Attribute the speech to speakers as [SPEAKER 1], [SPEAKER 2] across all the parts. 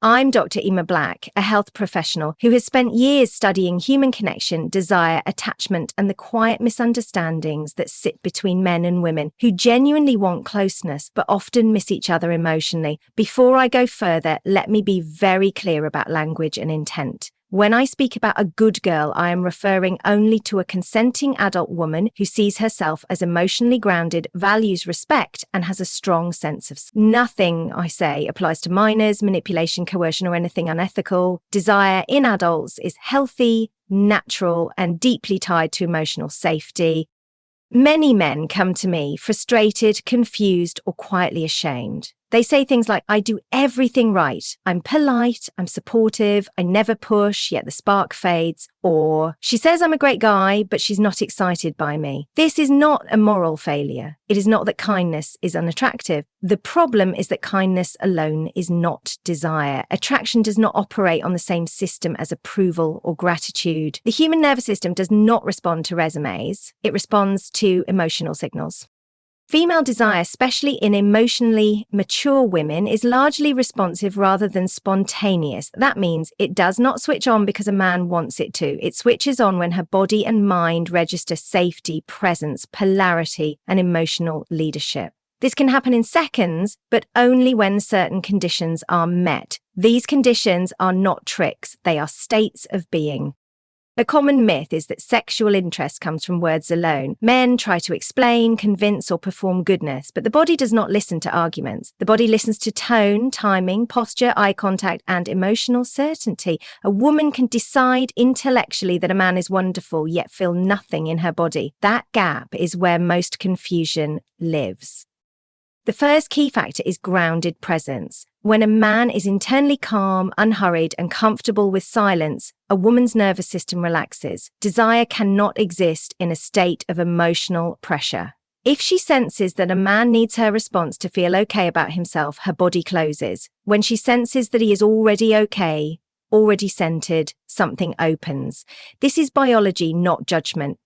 [SPEAKER 1] I'm Dr. Ema Black, a health professional who has spent years studying human connection, desire, attachment, and the quiet misunderstandings that sit between men and women who genuinely want closeness but often miss each other emotionally. Before I go further, let me be very clear about language and intent. When I speak about a good girl, I am referring only to a consenting adult woman who sees herself as emotionally grounded, values respect, and has a strong sense of nothing, I say, applies to minors, manipulation, coercion, or anything unethical. Desire in adults is healthy, natural, and deeply tied to emotional safety. Many men come to me frustrated, confused, or quietly ashamed. They say things like, I do everything right. I'm polite, I'm supportive, I never push, yet the spark fades. Or, she says I'm a great guy, but she's not excited by me. This is not a moral failure. It is not that kindness is unattractive. The problem is that kindness alone is not desire. Attraction does not operate on the same system as approval or gratitude. The human nervous system does not respond to resumes. It responds to emotional signals. Female desire, especially in emotionally mature women, is largely responsive rather than spontaneous. That means it does not switch on because a man wants it to. It switches on when her body and mind register safety, presence, polarity, and emotional leadership. This can happen in seconds, but only when certain conditions are met. These conditions are not tricks, they are states of being. A common myth is that sexual interest comes from words alone. Men try to explain, convince, or perform goodness, but the body does not listen to arguments. The body listens to tone, timing, posture, eye contact, and emotional certainty. A woman can decide intellectually that a man is wonderful, yet feel nothing in her body. That gap is where most confusion lives. The first key factor is grounded presence. When a man is internally calm, unhurried, and comfortable with silence, a woman's nervous system relaxes. Desire cannot exist in a state of emotional pressure. If she senses that a man needs her response to feel okay about himself, her body closes. When she senses that he is already okay, already centered, something opens. This is biology, not judgment.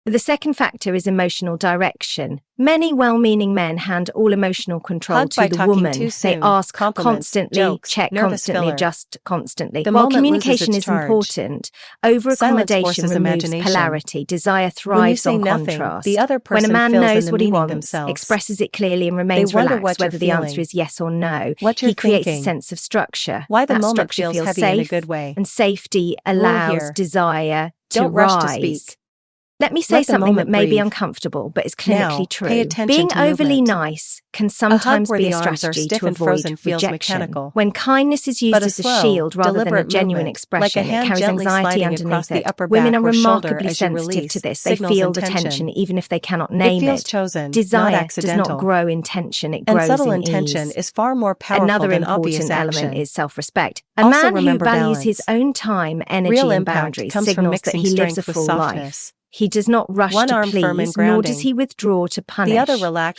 [SPEAKER 1] The second factor is emotional direction. Many well-meaning men hand all emotional control to the woman. They ask constantly, check constantly, adjust constantly. While communication is important, over-accommodation removes polarity. Desire thrives on contrast. When a man knows what he wants, expresses it clearly, and remains relaxed whether the answer is yes or no, he creates a sense of structure. That structure feels safe, and safety allows desire to rise. Let me say something that may be uncomfortable, but is clinically true. Being overly nice can sometimes be a strategy to avoid rejection. When kindness is used as a shield rather than a genuine expression, it carries anxiety underneath it. Women are remarkably sensitive to this. They feel the tension even if they cannot name it. Desire does not grow in tension, it grows in ease. Another important element is self-respect. A man who values his own time, energy, and boundaries signals that he lives a full life. He does not rush to please, nor does he withdraw to punish.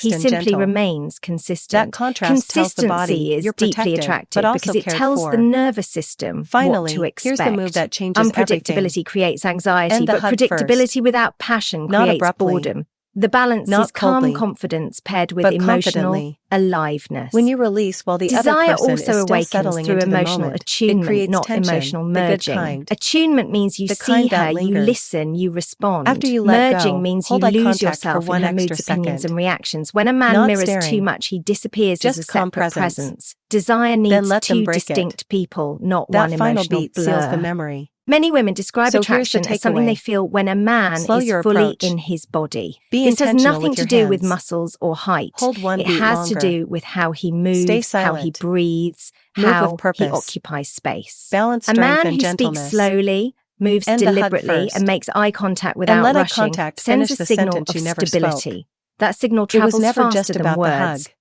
[SPEAKER 1] He simply remains consistent. Consistency is deeply attractive because it tells the nervous system what to expect. Unpredictability creates anxiety, but predictability without passion creates boredom. The balance is calm confidence paired with emotional aliveness.
[SPEAKER 2] When you release while the other
[SPEAKER 1] Desire
[SPEAKER 2] person
[SPEAKER 1] also
[SPEAKER 2] is still
[SPEAKER 1] awakens
[SPEAKER 2] settling
[SPEAKER 1] through
[SPEAKER 2] into the
[SPEAKER 1] emotional
[SPEAKER 2] moment. It
[SPEAKER 1] attunement,
[SPEAKER 2] creates
[SPEAKER 1] not
[SPEAKER 2] tension,
[SPEAKER 1] emotional
[SPEAKER 2] the good
[SPEAKER 1] merging.
[SPEAKER 2] kind.
[SPEAKER 1] Attunement means you
[SPEAKER 2] The
[SPEAKER 1] see
[SPEAKER 2] kind
[SPEAKER 1] her,
[SPEAKER 2] that
[SPEAKER 1] you
[SPEAKER 2] lingers.
[SPEAKER 1] listen, you respond.
[SPEAKER 2] After you let
[SPEAKER 1] Merging
[SPEAKER 2] go,
[SPEAKER 1] means you
[SPEAKER 2] hold eye
[SPEAKER 1] lose
[SPEAKER 2] contact
[SPEAKER 1] yourself
[SPEAKER 2] for
[SPEAKER 1] in her
[SPEAKER 2] one
[SPEAKER 1] moods,
[SPEAKER 2] extra
[SPEAKER 1] opinions,
[SPEAKER 2] second.
[SPEAKER 1] and reactions. When a man
[SPEAKER 2] Not
[SPEAKER 1] mirrors
[SPEAKER 2] staring.
[SPEAKER 1] too much, he disappears
[SPEAKER 2] Just
[SPEAKER 1] as a
[SPEAKER 2] calm
[SPEAKER 1] separate
[SPEAKER 2] presence.
[SPEAKER 1] presence. Desire
[SPEAKER 2] Then
[SPEAKER 1] needs
[SPEAKER 2] let them
[SPEAKER 1] two
[SPEAKER 2] break it.
[SPEAKER 1] distinct people, not
[SPEAKER 2] That
[SPEAKER 1] one
[SPEAKER 2] final
[SPEAKER 1] emotional
[SPEAKER 2] beat seals the
[SPEAKER 1] blur.
[SPEAKER 2] memory.
[SPEAKER 1] Many women describe
[SPEAKER 2] So here's the
[SPEAKER 1] attraction as something they
[SPEAKER 2] takeaway.
[SPEAKER 1] feel when a man
[SPEAKER 2] Slow
[SPEAKER 1] is
[SPEAKER 2] your
[SPEAKER 1] fully
[SPEAKER 2] approach.
[SPEAKER 1] in his body.
[SPEAKER 2] Be
[SPEAKER 1] This has
[SPEAKER 2] intentional
[SPEAKER 1] nothing
[SPEAKER 2] with
[SPEAKER 1] to
[SPEAKER 2] your
[SPEAKER 1] do with
[SPEAKER 2] hands.
[SPEAKER 1] muscles or height.
[SPEAKER 2] Hold one
[SPEAKER 1] It
[SPEAKER 2] beat
[SPEAKER 1] has to
[SPEAKER 2] longer.
[SPEAKER 1] do with how he moves, how he
[SPEAKER 2] silent.
[SPEAKER 1] breathes,
[SPEAKER 2] Move with
[SPEAKER 1] how he
[SPEAKER 2] purpose.
[SPEAKER 1] occupies space.
[SPEAKER 2] Balance
[SPEAKER 1] A
[SPEAKER 2] strength
[SPEAKER 1] man
[SPEAKER 2] and
[SPEAKER 1] who
[SPEAKER 2] gentleness.
[SPEAKER 1] speaks slowly, moves
[SPEAKER 2] End the hug
[SPEAKER 1] deliberately,
[SPEAKER 2] first.
[SPEAKER 1] and makes eye contact
[SPEAKER 2] And
[SPEAKER 1] without
[SPEAKER 2] let eye
[SPEAKER 1] rushing
[SPEAKER 2] contact
[SPEAKER 1] sends
[SPEAKER 2] finish
[SPEAKER 1] a
[SPEAKER 2] the
[SPEAKER 1] signal
[SPEAKER 2] sentence
[SPEAKER 1] of
[SPEAKER 2] you never
[SPEAKER 1] stability.
[SPEAKER 2] spoke.
[SPEAKER 1] That signal
[SPEAKER 2] It was
[SPEAKER 1] travels
[SPEAKER 2] never
[SPEAKER 1] faster
[SPEAKER 2] just
[SPEAKER 1] than
[SPEAKER 2] about the
[SPEAKER 1] words.
[SPEAKER 2] hug.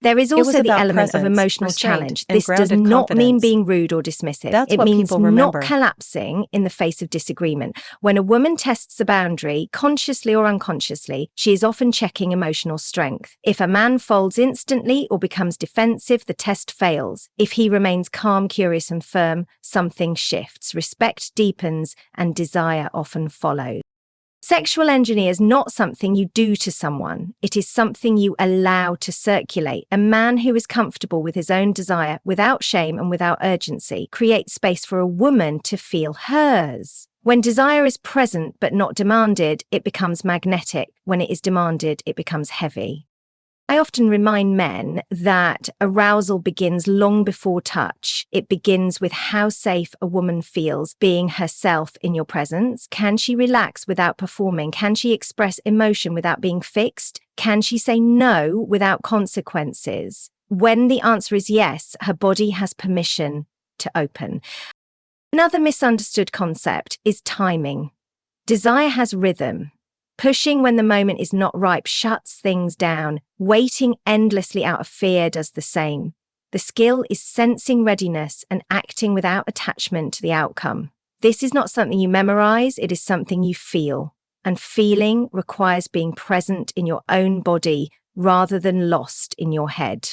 [SPEAKER 1] There is
[SPEAKER 2] It was
[SPEAKER 1] also the
[SPEAKER 2] about
[SPEAKER 1] element of
[SPEAKER 2] presence,
[SPEAKER 1] emotional
[SPEAKER 2] restraint,
[SPEAKER 1] challenge.
[SPEAKER 2] and
[SPEAKER 1] This does
[SPEAKER 2] grounded
[SPEAKER 1] not mean
[SPEAKER 2] confidence.
[SPEAKER 1] being rude or dismissive.
[SPEAKER 2] That's
[SPEAKER 1] It
[SPEAKER 2] what
[SPEAKER 1] means
[SPEAKER 2] people
[SPEAKER 1] not
[SPEAKER 2] remember.
[SPEAKER 1] collapsing in the face of disagreement. When a woman tests a boundary, consciously or unconsciously, she is often checking emotional strength. If a man folds instantly or becomes defensive, the test fails. If he remains calm, curious, and firm, something shifts. Respect deepens, and desire often follows. Sexual engineer is not something you do to someone. It is something you allow to circulate. A man who is comfortable with his own desire, without shame and without urgency, creates space for a woman to feel hers. When desire is present but not demanded, it becomes magnetic. When it is demanded, it becomes heavy. I often remind men that arousal begins long before touch. It begins with how safe a woman feels being herself in your presence. Can she relax without performing? Can she express emotion without being fixed? Can she say no without consequences? When the answer is yes, her body has permission to open. Another misunderstood concept is timing. Desire has rhythm. Pushing when the moment is not ripe shuts things down. Waiting endlessly out of fear does the same. The skill is sensing readiness and acting without attachment to the outcome. This is not something you memorize, it is something you feel. And feeling requires being present in your own body rather than lost in your head.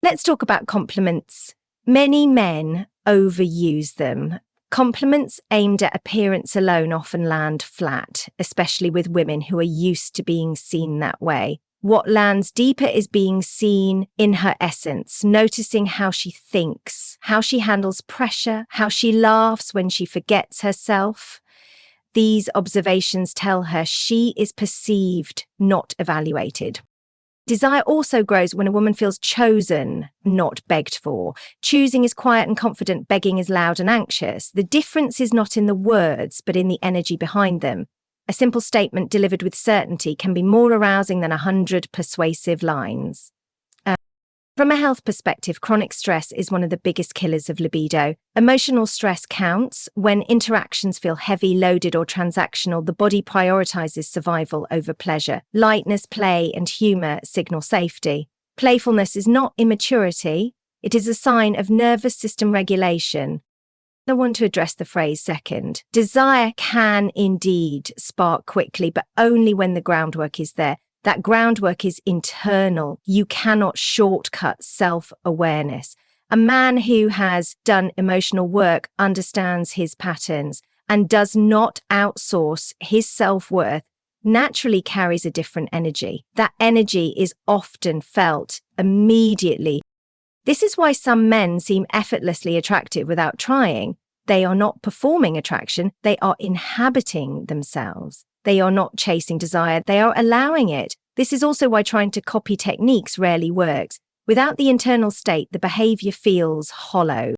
[SPEAKER 1] Let's talk about compliments. Many men overuse them. Compliments aimed at appearance alone often land flat, especially with women who are used to being seen that way. What lands deeper is being seen in her essence, noticing how she thinks, how she handles pressure, how she laughs when she forgets herself. These observations tell her she is perceived, not evaluated. Desire also grows when a woman feels chosen, not begged for. Choosing is quiet and confident, begging is loud and anxious. The difference is not in the words, but in the energy behind them. A simple statement delivered with certainty can be more arousing than 100 persuasive lines. From a health perspective, chronic stress is one of the biggest killers of libido. Emotional stress counts. When interactions feel heavy, loaded, or transactional, the body prioritizes survival over pleasure. Lightness, play, and humor signal safety. Playfulness is not immaturity. It is a sign of nervous system regulation. I want to address the phrase second. Desire can indeed spark quickly, but only when the groundwork is there. That groundwork is internal. You cannot shortcut self-awareness. A man who has done emotional work understands his patterns and does not outsource his self-worth naturally carries a different energy. That energy is often felt immediately. This is why some men seem effortlessly attractive without trying. They are not performing attraction, they are inhabiting themselves. They are not chasing desire, they are allowing it. This is also why trying to copy techniques rarely works. Without the internal state, the behavior feels hollow.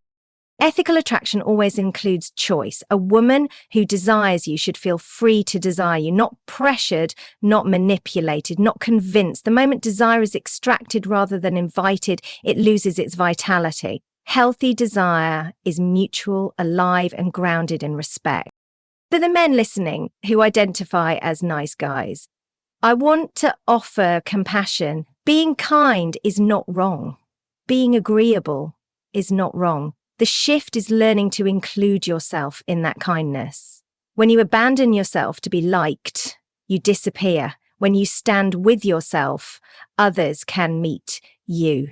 [SPEAKER 1] Ethical attraction always includes choice. A woman who desires you should feel free to desire you, not pressured, not manipulated, not convinced. The moment desire is extracted rather than invited, it loses its vitality. Healthy desire is mutual, alive, and grounded in respect. For the men listening who identify as nice guys, I want to offer compassion. Being kind is not wrong. Being agreeable is not wrong. The shift is learning to include yourself in that kindness. When you abandon yourself to be liked, you disappear. When you stand with yourself, others can meet you.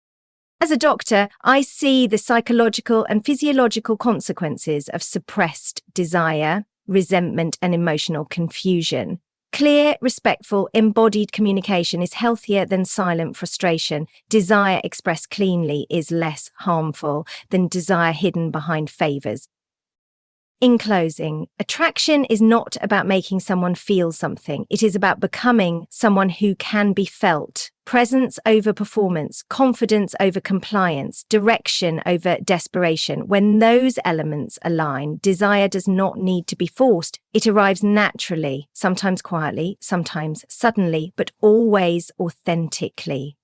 [SPEAKER 1] As a doctor, I see the psychological and physiological consequences of suppressed desire, resentment, and emotional confusion. Clear, respectful, embodied communication is healthier than silent frustration. Desire expressed cleanly is less harmful than desire hidden behind favors. In closing, attraction is not about making someone feel something. It is about becoming someone who can be felt. Presence over performance, confidence over compliance, direction over desperation. When those elements align, desire does not need to be forced. It arrives naturally, sometimes quietly, sometimes suddenly, but always authentically.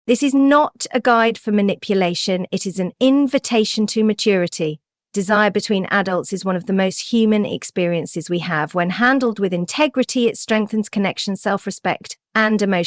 [SPEAKER 1] This is not a guide for manipulation. It is an invitation to maturity. Desire between adults is one of the most human experiences we have. When handled with integrity, it strengthens connection, self-respect, and emotion.